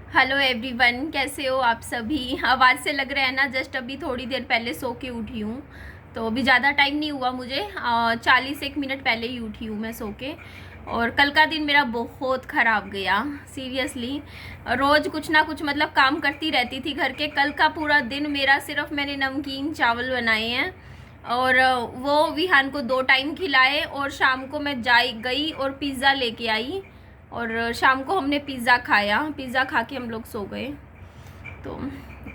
Hello everyone, कैसे हो आप सभी। आवाज़ से लग रहा है ना, जस्ट अभी थोड़ी देर पहले सो के उठी हूँ। तो अभी ज़्यादा टाइम नहीं हुआ मुझे, 40 एक मिनट पहले ही उठी हूँ मैं सो के। और कल का दिन मेरा बहुत ख़राब गया, सीरियसली। रोज़ कुछ ना कुछ मतलब काम करती रहती थी घर के। कल का पूरा दिन मेरा सिर्फ मैंने नमकीन चावल बनाए हैं। और वो विहान को 2 टाइम खिलाए, और शाम को मैं गई और पिज़्ज़ा लेके आई। और शाम को हमने पिज़्ज़ा खाया, पिज़्ज़ा खा के हम लोग सो गए। तो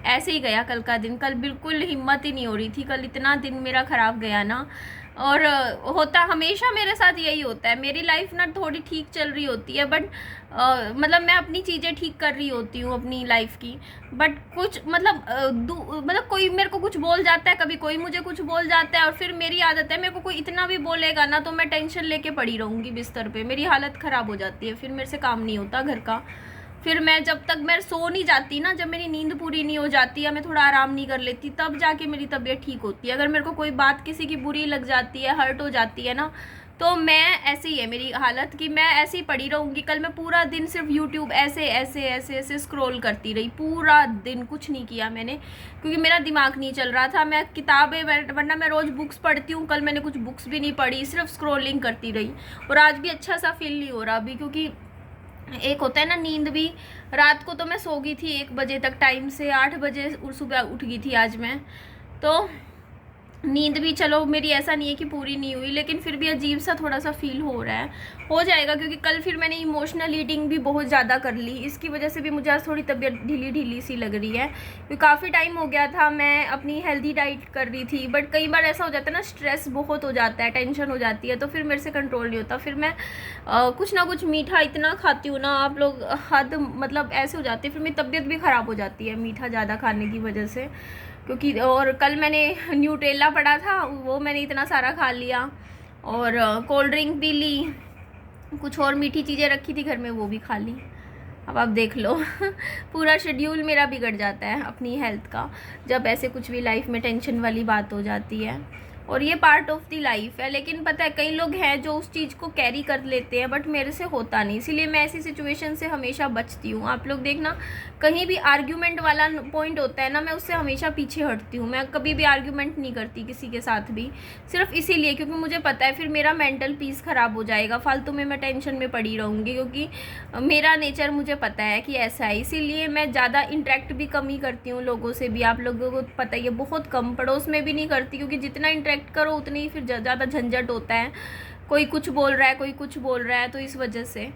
ऐसे ही गया कल का दिन। कल बिल्कुल हिम्मत ही नहीं हो रही थी, कल इतना दिन मेरा ख़राब गया ना। और होता हमेशा मेरे साथ यही होता है। मेरी लाइफ ना थोड़ी ठीक चल रही होती है, बट मतलब मैं अपनी चीज़ें ठीक कर रही होती हूँ अपनी लाइफ की। बट कुछ मतलब मतलब कोई मेरे को कुछ बोल जाता है, कभी कोई मुझे कुछ बोल जाता है, और फिर मेरी आदत है, मेरे को कोई इतना भी बोलेगा ना तो मैं टेंशन लेके पड़ी रहूँगी बिस्तर पे। मेरी हालत ख़राब हो जाती है, फिर मेरे से काम नहीं होता घर का। फिर मैं जब तक मैं सो नहीं जाती ना, जब मेरी नींद पूरी नहीं हो जाती या मैं थोड़ा आराम नहीं कर लेती, तब जाके मेरी तबीयत ठीक होती है। अगर मेरे को कोई बात किसी की बुरी लग जाती है, हर्ट हो जाती है ना, तो मैं ऐसे ही है मेरी हालत कि मैं ऐसे ही पड़ी रहूँगी। कल मैं पूरा दिन सिर्फ यूट्यूब ऐसे ऐसे ऐसे ऐसे स्क्रॉल करती रही, पूरा दिन कुछ नहीं किया मैंने, क्योंकि मेरा दिमाग नहीं चल रहा था। मैं किताबें, वरना मैं रोज़ बुक्स पढ़ती हूँ, कल मैंने कुछ बुक्स भी नहीं पढ़ी, सिर्फ स्क्रॉलिंग करती रही। और आज भी अच्छा सा फील नहीं हो रहा अभी, क्योंकि एक होता है ना नींद भी। रात को तो मैं सो गई थी 1 बजे तक, टाइम से 8 बजे सुबह उठ गई थी आज मैं। तो नींद भी चलो मेरी ऐसा नहीं है कि पूरी नहीं हुई, लेकिन फिर भी अजीब सा थोड़ा सा फील हो रहा है। हो जाएगा, क्योंकि कल फिर मैंने इमोशनल ईटिंग भी बहुत ज़्यादा कर ली, इसकी वजह से भी मुझे आज थोड़ी तबीयत ढीली ढीली सी लग रही है। क्योंकि काफ़ी टाइम हो गया था मैं अपनी हेल्दी डाइट कर रही थी, बट कई बार ऐसा हो जाता है ना, स्ट्रेस बहुत हो जाता है, टेंशन हो जाती है, तो फिर मेरे से कंट्रोल नहीं होता। फिर मैं कुछ ना कुछ मीठा इतना खाती हूँ ना, आप लोग हद मतलब ऐसे हो जाती है, फिर मेरी तबीयत भी ख़राब हो जाती है मीठा ज़्यादा खाने की वजह से। क्योंकि और कल मैंने न्यूटेला पड़ा था, वो मैंने इतना सारा खा लिया। और कोल्ड ड्रिंक पी ली, कुछ और मीठी चीज़ें रखी थी घर में, वो भी खा ली। अब आप देख लो पूरा शेड्यूल मेरा बिगड़ जाता है अपनी हेल्थ का, जब ऐसे कुछ भी लाइफ में टेंशन वाली बात हो जाती है। और ये पार्ट ऑफ द लाइफ है। लेकिन पता है, कई लोग हैं जो उस चीज़ को कैरी कर लेते हैं, बट मेरे से होता नहीं, इसीलिए मैं ऐसी सिचुएशन से हमेशा बचती हूँ। आप लोग देखना, कहीं भी आर्ग्यूमेंट वाला पॉइंट होता है ना, मैं उससे हमेशा पीछे हटती हूँ। मैं कभी भी आर्ग्यूमेंट नहीं करती किसी के साथ भी, सिर्फ इसीलिए क्योंकि मुझे पता है फिर मेरा मेंटल पीस ख़राब हो जाएगा, फालतू में मैं टेंशन में पड़ी रहूँगी। क्योंकि मेरा नेचर मुझे पता है कि ऐसा है, इसीलिए मैं ज़्यादा इंटरेक्ट भी कम ही करती हूँ लोगों से भी। आप लोगों को पता ही है, बहुत कम, पड़ोस में भी नहीं करती, क्योंकि जितना इंटरेक्ट करो उतनी ही फिर ज़्यादा झंझट होता है। कोई कुछ बोल रहा है, कोई कुछ बोल रहा है, तो इस वजह से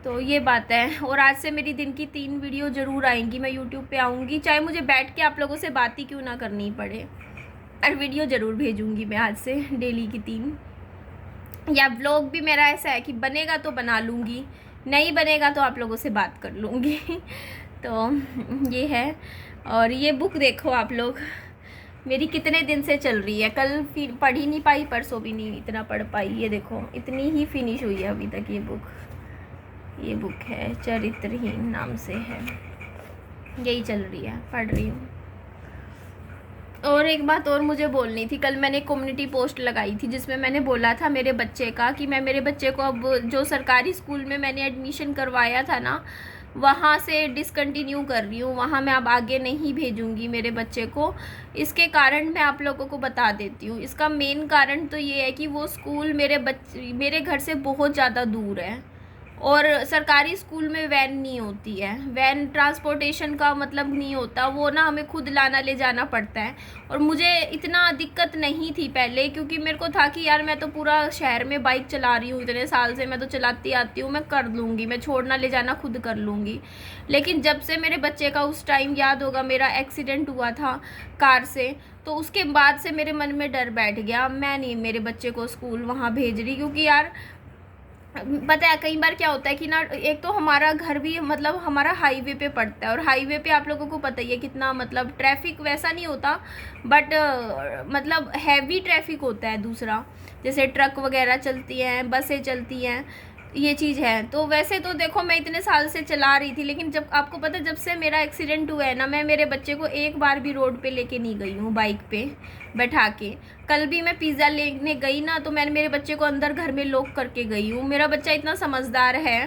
तो ये बात है। और आज से मेरी दिन की 3 वीडियो ज़रूर आएंगी, मैं यूट्यूब पे आऊँगी, चाहे मुझे बैठ के आप लोगों से बात ही क्यों ना करनी पड़े, और वीडियो ज़रूर भेजूँगी मैं आज से, डेली की 3। या व्लॉग भी मेरा ऐसा है कि बनेगा तो बना लूँगी, नहीं बनेगा तो आप लोगों से बात कर लूँगी तो ये है। और ये बुक देखो आप लोग, मेरी कितने दिन से चल रही है। कल फिर पढ़ ही नहीं पाई, परसों भी नहीं इतना पढ़ पाई। ये देखो, इतनी ही फिनिश हुई है अभी तक ये बुक। ये बुक है चरित्रहीन नाम से है, यही चल रही है, पढ़ रही हूँ। और एक बात और मुझे बोलनी थी, कल मैंने कम्युनिटी पोस्ट लगाई थी जिसमें मैंने बोला था मेरे बच्चे का, कि मैं मेरे बच्चे को अब जो सरकारी स्कूल में मैंने एडमिशन करवाया था ना, वहाँ से डिसकंटिन्यू कर रही हूँ, वहाँ मैं अब आगे नहीं भेजूँगी मेरे बच्चे को। इसके कारण मैं आप लोगों को बता देती हूँ। इसका मेन कारण तो ये है कि वो स्कूल मेरे घर से बहुत ज़्यादा दूर है, और सरकारी स्कूल में वैन नहीं होती है, वैन ट्रांसपोर्टेशन का मतलब नहीं होता, वो ना हमें खुद लाना ले जाना पड़ता है। और मुझे इतना दिक्कत नहीं थी पहले, क्योंकि मेरे को था कि यार मैं तो पूरा शहर में बाइक चला रही हूँ इतने साल से, मैं तो चलाती आती हूँ, मैं कर लूँगी, मैं छोड़ना ले जाना खुद कर लूँगी। लेकिन जब से मेरे बच्चे का, उस टाइम याद होगा मेरा एक्सीडेंट हुआ था कार से, तो उसके बाद से मेरे मन में डर बैठ गया, मैं नहीं मेरे बच्चे को स्कूल वहाँ भेज रही। क्योंकि यार पता है कई बार क्या होता है कि ना, एक तो हमारा घर भी मतलब हमारा हाईवे पे पड़ता है, और हाईवे पे आप लोगों को पता ही है कितना मतलब ट्रैफिक वैसा नहीं होता, बट मतलब हैवी ट्रैफिक होता है। दूसरा, जैसे ट्रक वगैरह चलती हैं, बसें चलती हैं, ये चीज़ है। तो वैसे तो देखो मैं इतने साल से चला रही थी, लेकिन जब आपको पता है, जब से मेरा एक्सीडेंट हुआ है ना, मैं मेरे बच्चे को एक बार भी रोड पे लेके नहीं गई हूँ बाइक पे बैठा के। कल भी मैं पिज़्ज़ा लेने गई ना, तो मैंने मेरे बच्चे को अंदर घर में लॉक करके गई हूँ। मेरा बच्चा इतना समझदार है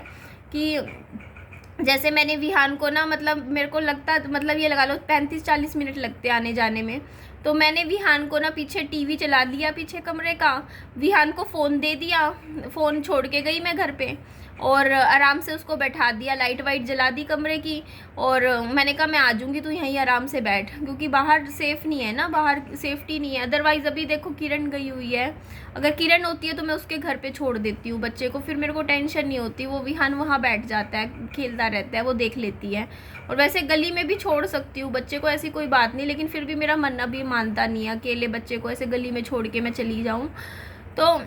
कि जैसे मैंने विहान को ना, मतलब मेरे को लगता, मतलब ये लगा लो 35-40 मिनट लगते आने जाने में, तो मैंने विहान को ना पीछे टीवी चला दिया पीछे कमरे का, विहान को फ़ोन दे दिया, फ़ोन छोड़ के गई मैं घर पे, और आराम से उसको बैठा दिया, लाइट वाइट जला दी कमरे की, और मैंने कहा मैं आ जाऊँगी तो यहीं आराम से बैठ, क्योंकि बाहर सेफ़ नहीं है ना, बाहर सेफ्टी नहीं है। अदरवाइज़ अभी देखो किरण गई हुई है, अगर किरण होती है तो मैं उसके घर पे छोड़ देती हूँ बच्चे को, फिर मेरे को टेंशन नहीं होती, वो विहान वहाँ बैठ जाता है, खेलता रहता है, वो देख लेती है। और वैसे गली में भी छोड़ सकती हूँ बच्चे को, ऐसी कोई बात नहीं, लेकिन फिर भी मेरा मन अभी मानता नहीं है अकेले बच्चे को ऐसे गली में छोड़ के मैं चली जाऊँ, तो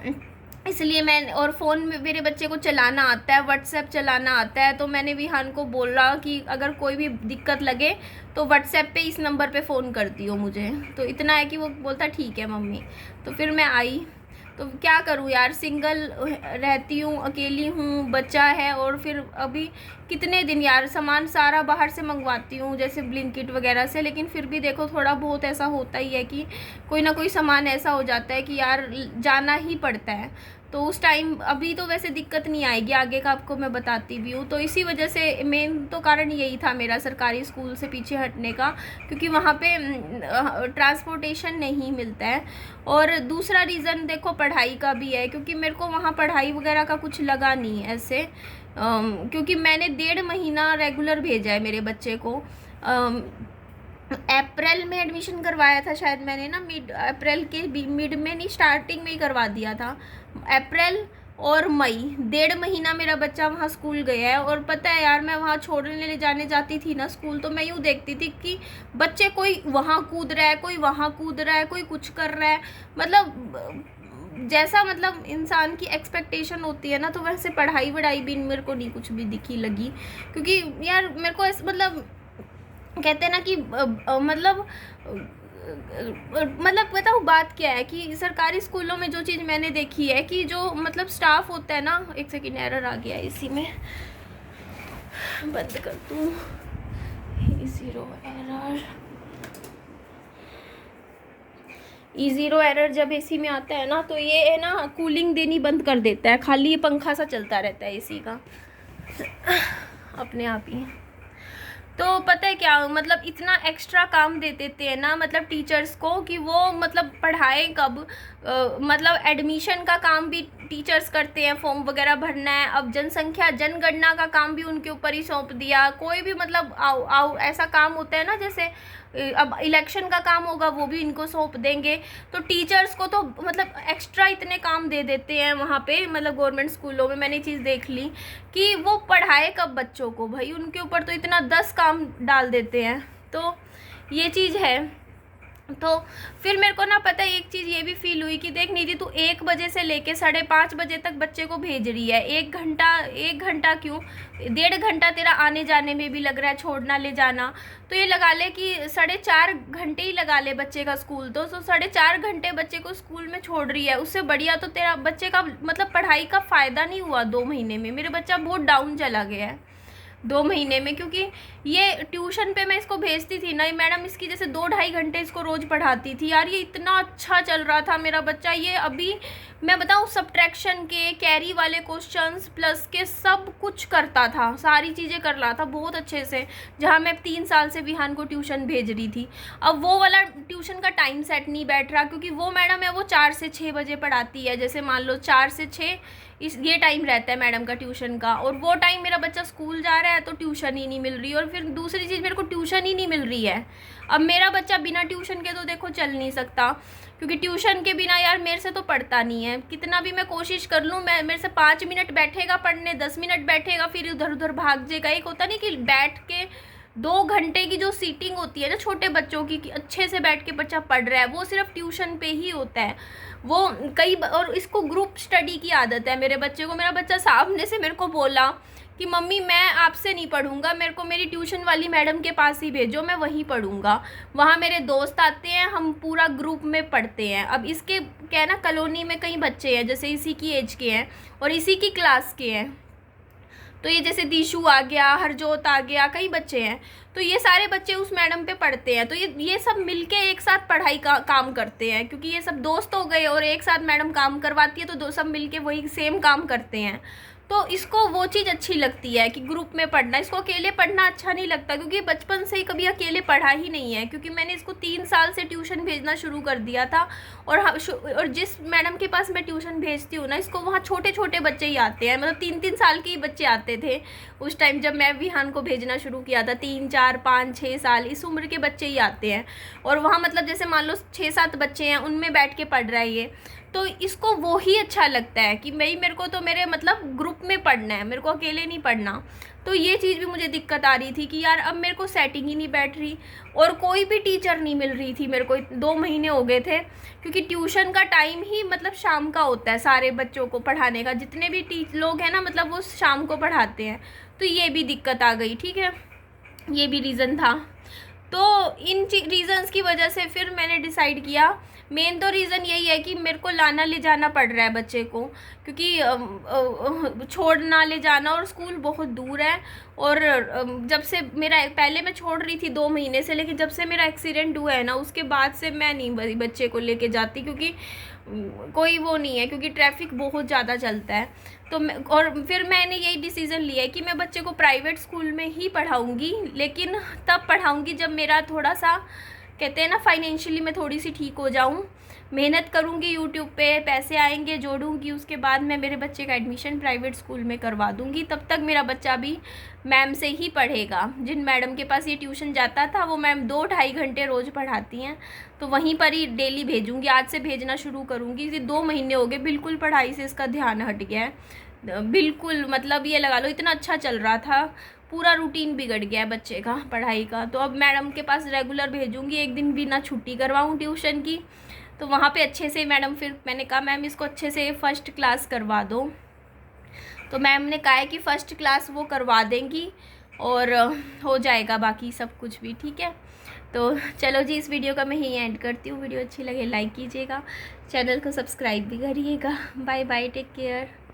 इसलिए मैं, और फ़ोन में मेरे बच्चे को चलाना आता है, व्हाट्सएप चलाना आता है, तो मैंने विहान को बोला कि अगर कोई भी दिक्कत लगे तो व्हाट्सएप पे इस नंबर पे फ़ोन करती हो मुझे, तो इतना है कि वो बोलता ठीक है मम्मी। तो फिर मैं आई, तो क्या करूँ यार, सिंगल रहती हूँ, अकेली हूँ, बच्चा है, और फिर अभी कितने दिन यार, सामान सारा बाहर से मंगवाती हूँ जैसे ब्लिंकिट वगैरह से, लेकिन फिर भी देखो थोड़ा बहुत ऐसा होता ही है कि कोई ना कोई सामान ऐसा हो जाता है कि यार जाना ही पड़ता है, तो उस टाइम, अभी तो वैसे दिक्कत नहीं आएगी, आगे का आपको मैं बताती भी हूँ। तो इसी वजह से मेन तो कारण यही था मेरा सरकारी स्कूल से पीछे हटने का, क्योंकि वहाँ पे ट्रांसपोर्टेशन नहीं मिलता है, और दूसरा रीज़न देखो पढ़ाई का भी है, क्योंकि मेरे को वहाँ पढ़ाई वगैरह का कुछ लगा नहीं ऐसे, क्योंकि मैंने 1.5 महीना रेगुलर भेजा है मेरे बच्चे को। अप्रैल में एडमिशन करवाया था शायद मैंने ना, मिड अप्रैल के मिड में नहीं, स्टार्टिंग में ही करवा दिया था, अप्रैल और मई, 1.5 महीना मेरा बच्चा वहाँ स्कूल गया है। और पता है यार, मैं वहाँ छोड़ने ले जाने जाती थी ना स्कूल, तो मैं यूँ देखती थी कि बच्चे कोई वहाँ कूद रहा है, कोई वहाँ कूद रहा है, कोई कुछ कर रहा है, मतलब जैसा मतलब इंसान की एक्सपेक्टेशन होती है ना, तो वैसे पढ़ाई वढ़ाई भी मेरे को नहीं कुछ भी दिखी लगी, क्योंकि यार मेरे को मतलब कहते हैं ना कि मतलब बताओ बात क्या है कि सरकारी स्कूलों में जो चीज़ मैंने देखी है कि जो मतलब स्टाफ होता है ना, एक सेकेंड, एरर आ गया इसी में, बंद कर दूँ, ज़ीरो एरर जब एसी में आता है ना, तो ये है ना कूलिंग देनी बंद कर देता है, खाली ये पंखा सा चलता रहता है एसी का अपने आप ही। तो पता है क्या, मतलब इतना एक्स्ट्रा काम दे देते हैं ना मतलब टीचर्स को, कि वो मतलब पढ़ाएं कब, मतलब एडमिशन का काम भी टीचर्स करते हैं, फॉर्म वगैरह भरना है, अब जनगणना का काम भी उनके ऊपर ही सौंप दिया, कोई भी मतलब आओ ऐसा काम होता है ना, जैसे अब इलेक्शन का काम होगा वो भी इनको सौंप देंगे, तो टीचर्स को तो मतलब एक्स्ट्रा इतने काम दे देते हैं वहाँ पे, मतलब गवर्नमेंट स्कूलों में मैंने चीज़ देख ली कि वो पढ़ाए कब बच्चों को, भाई उनके ऊपर तो इतना 10 काम डाल देते हैं, तो ये चीज़ है। तो फिर मेरे को ना पता है एक चीज़ ये भी फील हुई कि देख निधि, तू 1 बजे से लेके 5:30 बजे तक बच्चे को भेज रही है, 1 घंटा क्यों, 1.5 घंटा तेरा आने जाने में भी लग रहा है, छोड़ना ले जाना, तो ये लगा ले कि 4.5 घंटे ही लगा ले बच्चे का स्कूल, तो 4.5 घंटे बच्चे को स्कूल में छोड़ रही है, उससे बढ़िया तो तेरा बच्चे का मतलब पढ़ाई का फ़ायदा नहीं हुआ 2 महीने में, मेरे बच्चा बहुत डाउन चला गया है 2 महीने में, क्योंकि ये ट्यूशन पे मैं इसको भेजती थी ना, मैडम इसकी जैसे 2-2.5 घंटे इसको रोज़ पढ़ाती थी यार, ये इतना अच्छा चल रहा था मेरा बच्चा, ये अभी मैं बताऊँ सब्ट्रैक्शन के, कैरी वाले क्वेश्चंस, प्लस के सब कुछ करता था, सारी चीज़ें कर रहा था बहुत अच्छे से, जहाँ मैं 3 साल से विहान को ट्यूशन भेज रही थी। अब वो वाला ट्यूशन का टाइम सेट नहीं बैठ रहा, क्योंकि वो मैडम है वो 4 से 6 बजे पढ़ाती है, जैसे मान लो 4 से 6 ये टाइम रहता है मैडम का ट्यूशन का, और वो टाइम मेरा बच्चा स्कूल जा रहा है तो ट्यूशन ही नहीं मिल रही, और फिर दूसरी चीज़ मेरे को ट्यूशन ही नहीं मिल रही है। अब मेरा बच्चा बिना ट्यूशन के तो देखो चल नहीं सकता, क्योंकि ट्यूशन के बिना यार मेरे से तो पढ़ता नहीं है, कितना भी मैं कोशिश कर लूँ, मेरे से 5 मिनट बैठेगा पढ़ने, 10 मिनट बैठेगा फिर इधर उधर भाग जाएगा। एक होता नहीं कि बैठ के 2 घंटे की जो सीटिंग होती है ना छोटे बच्चों की, कि अच्छे से बैठ के बच्चा पढ़ रहा है, वो सिर्फ ट्यूशन पे ही होता है। वो और इसको ग्रुप स्टडी की आदत है मेरे बच्चे को। मेरा बच्चा सामने से मेरे को बोला कि मम्मी मैं आपसे नहीं पढ़ूंगा, मेरे को मेरी ट्यूशन वाली मैडम के पास ही भेजो, मैं वहीं पढ़ूंगा, वहाँ मेरे दोस्त आते हैं, हम पूरा ग्रुप में पढ़ते हैं। अब इसके क्या है ना, कॉलोनी में कई बच्चे हैं जैसे इसी की एज के हैं और इसी की क्लास के हैं, तो ये जैसे दीशु आ गया, हरजोत आ गया, कई बच्चे हैं, तो ये सारे बच्चे उस मैडम पे पढ़ते हैं, तो ये सब मिलके एक साथ पढ़ाई का काम करते हैं, क्योंकि ये सब दोस्त हो गए और एक साथ मैडम काम करवाती है, तो सब मिलके वही सेम काम करते हैं। तो इसको वो चीज़ अच्छी लगती है कि ग्रुप में पढ़ना। इसको अकेले पढ़ना अच्छा नहीं लगता, क्योंकि बचपन से ही कभी अकेले पढ़ा ही नहीं है। क्योंकि मैंने इसको 3 साल से ट्यूशन भेजना शुरू कर दिया था, और जिस मैडम के पास मैं ट्यूशन भेजती हूँ ना, इसको वहाँ छोटे छोटे बच्चे ही आते हैं, मतलब 3-3 साल के ही बच्चे आते थे उस टाइम जब मैं विहान को भेजना शुरू किया था। 3, 4, 5, 6 साल इस उम्र के बच्चे ही आते हैं, और वहाँ मतलब जैसे मान लो 6-7 बच्चे हैं, उनमें बैठ के पढ़ रहा है ये। तो इसको वो ही अच्छा लगता है कि मेरे को तो मेरे मतलब ग्रुप में पढ़ना है, मेरे को अकेले नहीं पढ़ना। तो ये चीज़ भी मुझे दिक्कत आ रही थी कि यार अब मेरे को सेटिंग ही नहीं बैठ रही, और कोई भी टीचर नहीं मिल रही थी मेरे को। 2 महीने हो गए थे, क्योंकि ट्यूशन का टाइम ही मतलब शाम का होता है सारे बच्चों को पढ़ाने का। जितने भी लोग हैं ना, मतलब वो शाम को पढ़ाते हैं। तो ये भी दिक्कत आ गई, ठीक है, ये भी रीज़न था। तो इन रीज़न्स की वजह से फिर मैंने डिसाइड किया, मेन तो रीज़न यही है कि मेरे को लाना ले जाना पड़ रहा है बच्चे को, क्योंकि छोड़ना ले जाना, और स्कूल बहुत दूर है। और जब से मेरा, पहले मैं छोड़ रही थी 2 महीने से, लेकिन जब से मेरा एक्सीडेंट हुआ है ना, उसके बाद से मैं नहीं बच्चे को लेके जाती, क्योंकि कोई वो नहीं है, क्योंकि ट्रैफिक बहुत ज़्यादा चलता है। तो और फिर मैंने यही डिसीज़न लिया है कि मैं बच्चे को प्राइवेट स्कूल में ही पढ़ाऊँगी, लेकिन तब पढ़ाऊँगी जब मेरा थोड़ा सा, कहते हैं ना, फाइनेंशियली मैं थोड़ी सी ठीक हो जाऊँ। मेहनत करूँगी, यूट्यूब पे पैसे आएंगे, जोड़ूँगी, उसके बाद मैं मेरे बच्चे का एडमिशन प्राइवेट स्कूल में करवा दूँगी। तब तक मेरा बच्चा भी मैम से ही पढ़ेगा। जिन मैडम के पास ये ट्यूशन जाता था, वो मैम 2-2.5 घंटे रोज़ पढ़ाती हैं, तो वहीं पर ही डेली भेजूँगी। आज से भेजना शुरू करूँगी। ये 2 महीने हो गए, बिल्कुल पढ़ाई से इसका ध्यान हट गया है, बिल्कुल। मतलब ये लगा लो, इतना अच्छा चल रहा था, पूरा रूटीन बिगड़ गया है बच्चे का पढ़ाई का। तो अब मैडम के पास रेगुलर भेजूँगी, एक दिन भी ना छुट्टी करवाऊँ ट्यूशन की। तो वहाँ पे अच्छे से मैडम, फिर मैंने कहा मैम इसको अच्छे से फर्स्ट क्लास करवा दो। तो मैम ने कहा है कि फर्स्ट क्लास वो करवा देंगी, और हो जाएगा बाकी सब कुछ भी, ठीक है। तो चलो जी, इस वीडियो का मैं यहीं एंड करती हूँ। वीडियो अच्छी लगे लाइक कीजिएगा, चैनल को सब्सक्राइब भी करिएगा। Bye bye, take care.